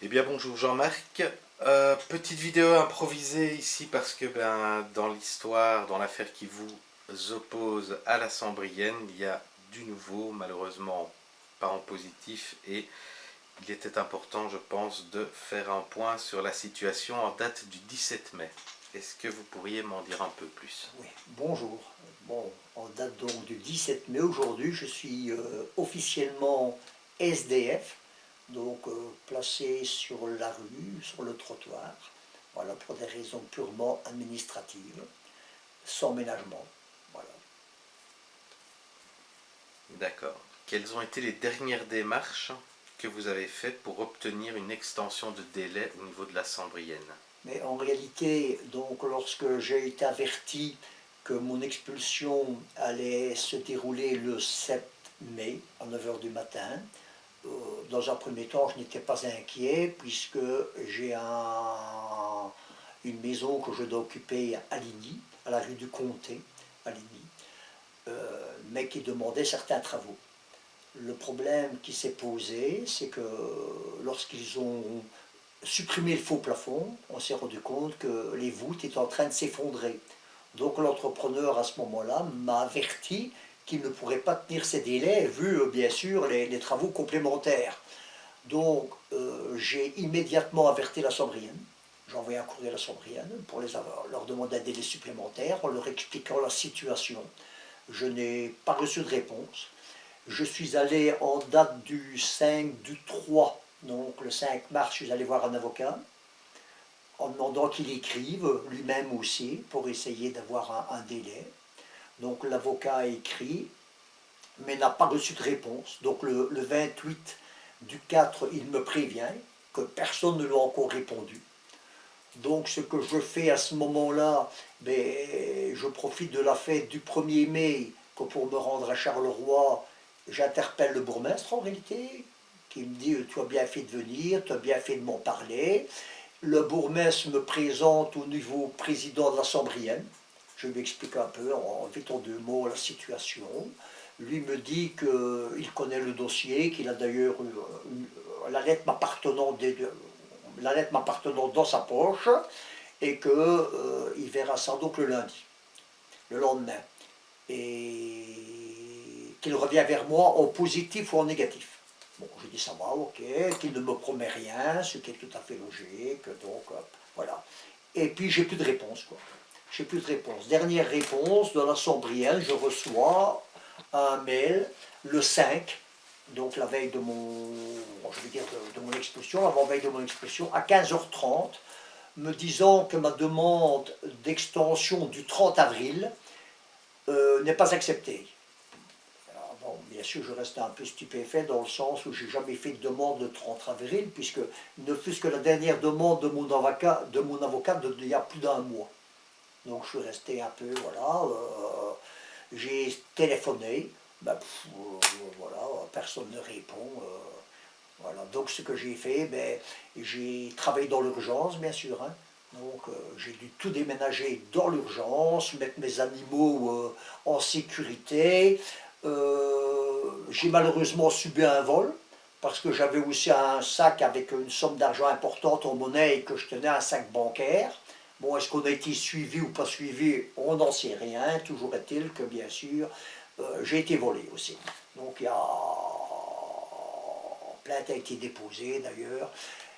Eh bien bonjour Jean-Marc. Petite vidéo improvisée ici parce que dans l'histoire, dans l'affaire qui vous oppose à la Sambrienne, il y a du nouveau, malheureusement pas en positif, et il était important, je pense, de faire un point sur la situation en date du 17 mai. Est-ce que vous pourriez m'en dire un peu plus? Oui, bonjour. Bon, en date donc du 17 mai aujourd'hui, je suis officiellement SDF, donc placé sur la rue, sur le trottoir, voilà, pour des raisons purement administratives, sans ménagement. Voilà. D'accord. Quelles ont été les dernières démarches que vous avez faites pour obtenir une extension de délai au niveau de la Sambrienne? Mais en réalité, donc lorsque j'ai été averti que mon expulsion allait se dérouler le 7 mai à 9 heures du matin, dans un premier temps, je n'étais pas inquiet puisque j'ai une maison que je dois occuper à Ligny, à la rue du Comté, à Ligny, mais qui demandait certains travaux. Le problème qui s'est posé, c'est que lorsqu'ils ont supprimé le faux plafond, on s'est rendu compte que les voûtes étaient en train de s'effondrer. Donc l'entrepreneur à ce moment-là m'a averti qu'il ne pourrait pas tenir ses délais vu bien sûr les travaux complémentaires. Donc j'ai immédiatement averti la Sambrienne. J'ai envoyé un courrier à la Sambrienne pour leur demander un délai supplémentaire en leur expliquant la situation. Je n'ai pas reçu de réponse. Je suis allé en date du 5 du 3, donc le 5 mars, je suis allé voir un avocat en demandant qu'il écrive lui-même aussi pour essayer d'avoir un délai. Donc l'avocat a écrit, mais n'a pas reçu de réponse. Donc le 28 du 4, il me prévient que personne ne lui a encore répondu. Donc ce que je fais à ce moment-là, je profite de la fête du 1er mai que pour me rendre à Charleroi, j'interpelle le bourgmestre en réalité, qui me dit tu as bien fait de venir, tu as bien fait de m'en parler. Le bourgmestre me présente au niveau président de la Sambrienne. Je lui explique un peu en vite en deux mots la situation. Lui me dit qu'il connaît le dossier, qu'il a d'ailleurs la lettre m'appartenant dans sa poche et qu'il verra ça donc le lundi, le lendemain. Et qu'il revient vers moi en positif ou en négatif. Bon, je dis ça va, ok, qu'il ne me promet rien, ce qui est tout à fait logique, donc voilà. Et puis j'ai plus de réponse, quoi. J'ai plus de réponse. Dernière réponse de la Sambrienne, je reçois un mail le 5, donc la veille de mon, je vais dire de mon expulsion, avant-veille de mon expulsion, à 15h30, me disant que ma demande d'extension du 30 avril n'est pas acceptée. Alors, bon, bien sûr, je reste un peu stupéfait dans le sens où j'ai jamais fait de demande de 30 avril, puisque ne fût-ce que la dernière demande de mon avocat il y a plus d'un mois. Donc je suis resté un peu, voilà, j'ai téléphoné, voilà, personne ne répond. Voilà. Donc ce que j'ai fait, j'ai travaillé dans l'urgence, bien sûr. Hein. Donc j'ai dû tout déménager dans l'urgence, mettre mes animaux en sécurité. J'ai malheureusement subi un vol, parce que j'avais aussi un sac avec une somme d'argent importante en monnaie et que je tenais un sac bancaire. Bon, est-ce qu'on a été suivi ou pas suivi? On n'en sait rien. Toujours est-il que, bien sûr, j'ai été volé aussi. Donc, plainte a été déposée d'ailleurs.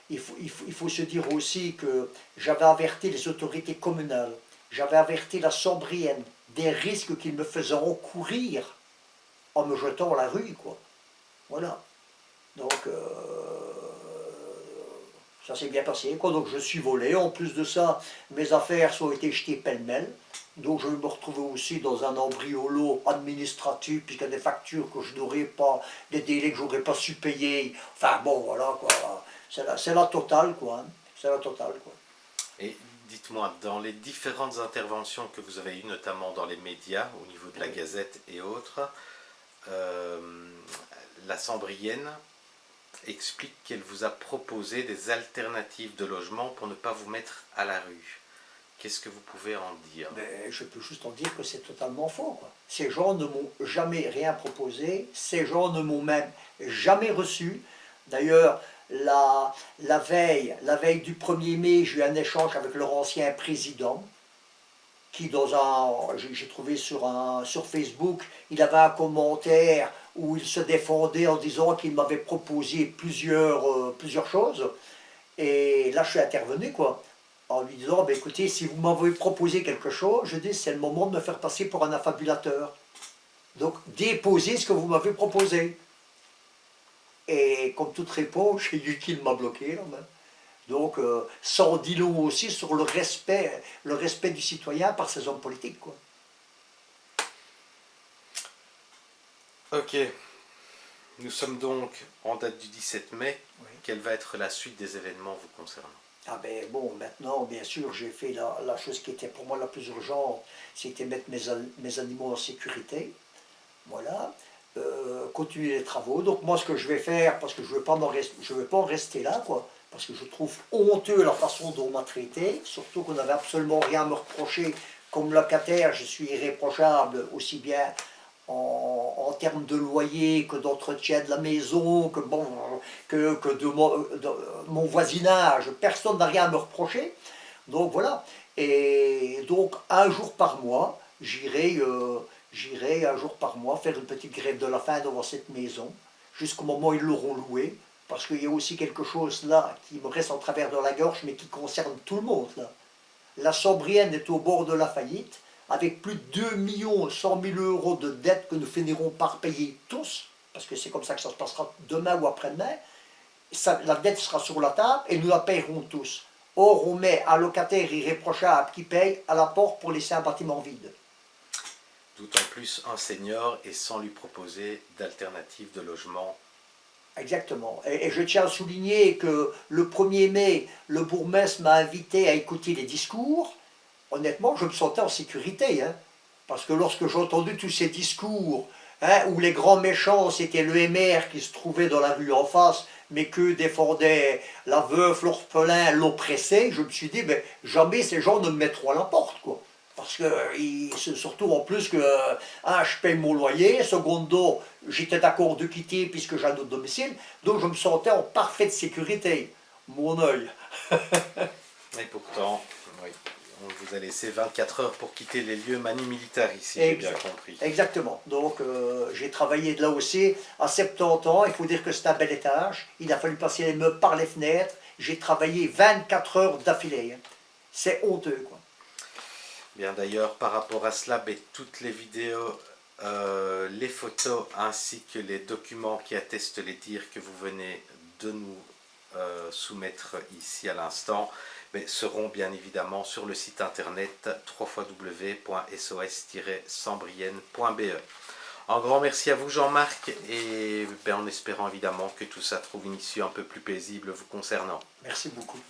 Il faut se dire aussi que j'avais averti les autorités communales, j'avais averti la Sambrienne des risques qu'ils me faisaient encourir en me jetant à la rue, quoi. Voilà. Donc, ça s'est bien passé, quoi. Donc je suis volé. En plus de ça, mes affaires ont été jetées pêle-mêle. Donc je me retrouvais aussi dans un embriolo administratif, puisqu'il y a des factures que je n'aurais pas, des délais que je n'aurais pas su payer. Enfin bon, voilà, quoi. C'est la totale, quoi. Hein. C'est la totale, quoi. Et dites-moi, dans les différentes interventions que vous avez eues, notamment dans les médias, au niveau de la Oui. Gazette et autres, la Sambrienne explique qu'elle vous a proposé des alternatives de logement pour ne pas vous mettre à la rue. Qu'est-ce que vous pouvez en dire? Mais je peux juste en dire que c'est totalement faux, quoi. Ces gens ne m'ont jamais rien proposé, ces gens ne m'ont même jamais reçu. D'ailleurs, la veille du 1er mai, j'ai eu un échange avec leur ancien président, qui j'ai trouvé sur Facebook, il avait un commentaire où il se défendait en disant qu'il m'avait proposé plusieurs choses. Et là, je suis intervenu, quoi, en lui disant, ben, écoutez, si vous m'avez proposé quelque chose, je dis, c'est le moment de me faire passer pour un affabulateur. Donc, déposez ce que vous m'avez proposé. Et comme toute réponse, j'ai eu qu'il m'a bloqué, là, même. Donc, ça en dit long aussi sur le respect du citoyen par ses hommes politiques, quoi. Ok, nous sommes donc en date du 17 mai. Oui. Quelle va être la suite des événements vous concernant? Ah ben bon, maintenant, bien sûr, j'ai fait la chose qui était pour moi la plus urgente, c'était mettre mes animaux en sécurité. Voilà. Continuer les travaux. Donc moi, ce que je vais faire, parce que je ne veux pas en rester là, quoi, parce que je trouve honteux la façon dont on m'a traité, surtout qu'on n'avait absolument rien à me reprocher. Comme locataire, je suis irréprochable, aussi bien en termes de loyer, que d'entretien de la maison, que de mon voisinage. Personne n'a rien à me reprocher. Donc voilà. Et donc un jour par mois, j'irai un jour par mois faire une petite grève de la faim devant cette maison, jusqu'au moment où ils l'auront louée. Parce qu'il y a aussi quelque chose là qui me reste en travers de la gorge, mais qui concerne tout le monde là. La Sambrienne est au bord de la faillite, avec plus de 2 100 000 € de dettes que nous finirons par payer tous, parce que c'est comme ça que ça se passera demain ou après-demain. La dette sera sur la table et nous la payerons tous. Or, on met un locataire irréprochable qui paye à la porte pour laisser un bâtiment vide. D'autant plus un senior et sans lui proposer d'alternative de logement. Exactement. Et je tiens à souligner que le 1er mai, le bourgmestre m'a invité à écouter les discours. Honnêtement, je me sentais en sécurité, hein, parce que lorsque j'ai entendu tous ces discours, hein, où les grands méchants, c'était le MR qui se trouvait dans la rue en face, mais que défendait la veuve, l'orphelin, l'oppressé, je me suis dit, ben, jamais ces gens ne me mettront à la porte, quoi. Parce que, surtout en plus que, je paye mon loyer, secondo, j'étais d'accord de quitter puisque j'ai un autre domicile, donc je me sentais en parfaite sécurité. Mon œil. Et pourtant, oui, on vous a laissé 24 heures pour quitter les lieux manu militaires ici, j'ai bien compris. Exactement. Donc j'ai travaillé de là aussi à 70 ans, il faut dire que c'est un bel étage, il a fallu passer les meubles par les fenêtres, j'ai travaillé 24 heures d'affilée. Hein. C'est honteux, quoi. Bien, d'ailleurs, par rapport à cela, toutes les vidéos, les photos ainsi que les documents qui attestent les dires que vous venez de nous soumettre ici à l'instant seront bien évidemment sur le site internet www.sos-sambrienne.be. Un grand merci à vous Jean-Marc et en espérant évidemment que tout ça trouve une issue un peu plus paisible vous concernant. Merci beaucoup.